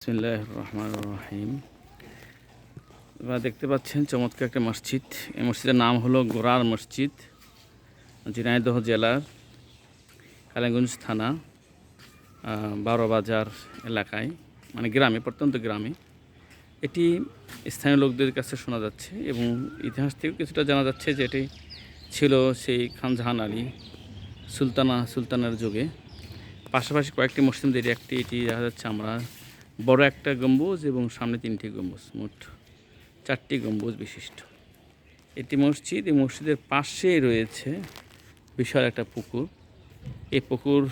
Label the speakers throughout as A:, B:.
A: বিসমিল্লাহির রহমানির রহিম। আপনারা দেখতে পাচ্ছেন চমৎকার একটা মসজিদ। এই মসজিদের নাম হলো গোরার মসজিদ, ঝিনাইদহ জেলার কালীগঞ্জ থানা 12 বাজার এলাকায়, মানে গ্রামে, প্রত্যন্ত গ্রামে। এটি স্থানীয় লোকদের কাছে শোনা যাচ্ছে এবং ইতিহাস থেকে কিছুটা জানা যাচ্ছে যে এটি ছিল সেই খান জাহান আলী সুলতানের যুগে। পাশাপাশি কয়েকটি মসজিদের এটি দেখা যাচ্ছে আমরা বড় একটা গম্বুজ এবং সামনে 3টি গম্বুজ, মোট 4টি গম্বুজ বিশিষ্ট এটি মসজিদ। এই মসজিদের পাশেই রয়েছে বিশাল একটা পুকুর। এই পুকুর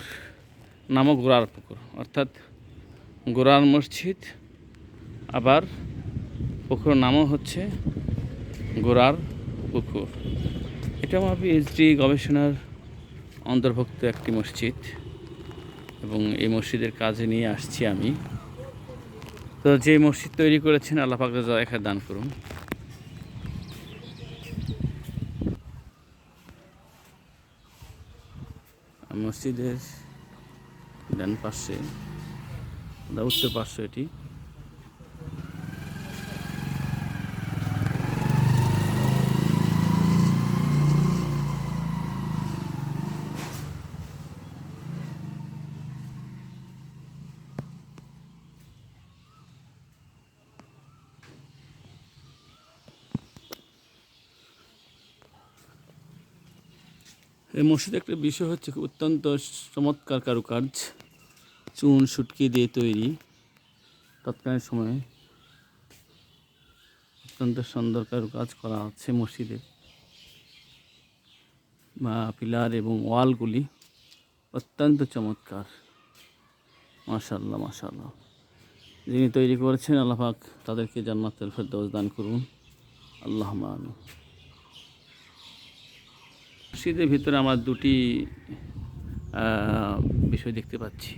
A: নামও গোরার পুকুর, অর্থাৎ গোরার মসজিদ, আবার পুকুরের নামও হচ্ছে গোরার পুকুর। এটা আমার পিএইচডি গবেষণার অন্তর্ভুক্ত একটি মসজিদ এবং এই মসজিদের কাজে নিয়ে আসছি আমি। তো যে মসজিদ তৈরি করেছেন আল্লাহ পাক এখানে দান করুন। মসজিদের ডান পাশে, উত্তর পাশে এটি। এই মসজিদে একটা বিষয় হচ্ছে অত্যন্ত চমৎকার কারুকার্য, চুন সুটকি দিয়ে তৈরি। তৎকালীন সময়ে অত্যন্ত সুন্দর কারুকাজ করা হচ্ছে মসজিদে, পিলার এবং ওয়ালগুলি অত্যন্ত চমৎকার। মাশাআল্লাহ মাশাআল্লাহ। যিনি তৈরি করেছেন আল্লাহ পাক তাদেরকে জান্নাতুল ফেরদৌস দান করুন, আল্লাহুম্মা আমিন। মসজিদের ভিতরে আমরা দুটি বিষয় দেখতে পাচ্ছি।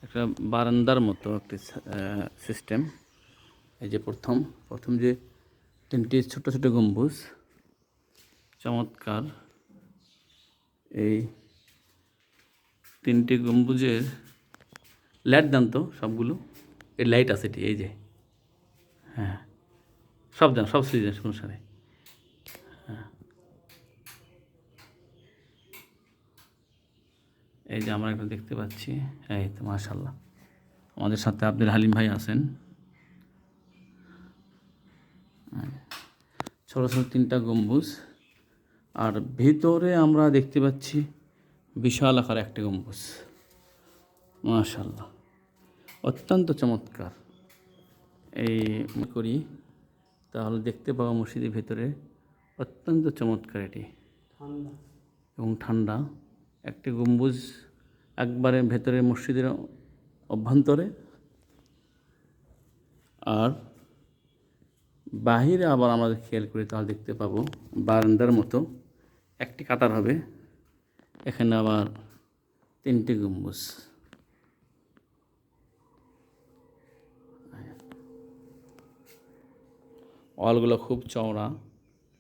A: একটা বারান্দার মতো একটি সিস্টেম। এই যে প্রথম যে 3টি ছোট ছোট গম্বুজ, চমৎকার। এই 3টি গম্বুজের লাইট দেন তো সবগুলো, এই লাইট আছে এটি, এই যে, হ্যাঁ, সব দেন, সব সিজন অনুসারে। হ্যাঁ, এই যে আমরা একটা দেখতে পাচ্ছি। এই তো মাশাআল্লাহ, আমাদের সাথে আব্দুল হালিম ভাই আছেন। ছোটো ছোটো 3টা গম্বুজ, আর ভিতরে আমরা দেখতে পাচ্ছি বিশাল আকার একটি গম্বুজ। মাশাআল্লাহ, অত্যন্ত চমৎকার। এই করি তাহলে দেখতে পাবো মসজিদের ভেতরে অত্যন্ত চমৎকার এটি এবং ঠান্ডা একটি গম্বুজ একবারে ভেতরে মসজিদের অভ্যন্তরে, আর বাহিরে আবার আমরা খেয়াল করি তাহলে দেখতে পাবো বারান্দার মতো একটি কাতার হবে, এখানে আবার 3টি গম্বুজ। ওয়ালগুলো খুব চওড়া।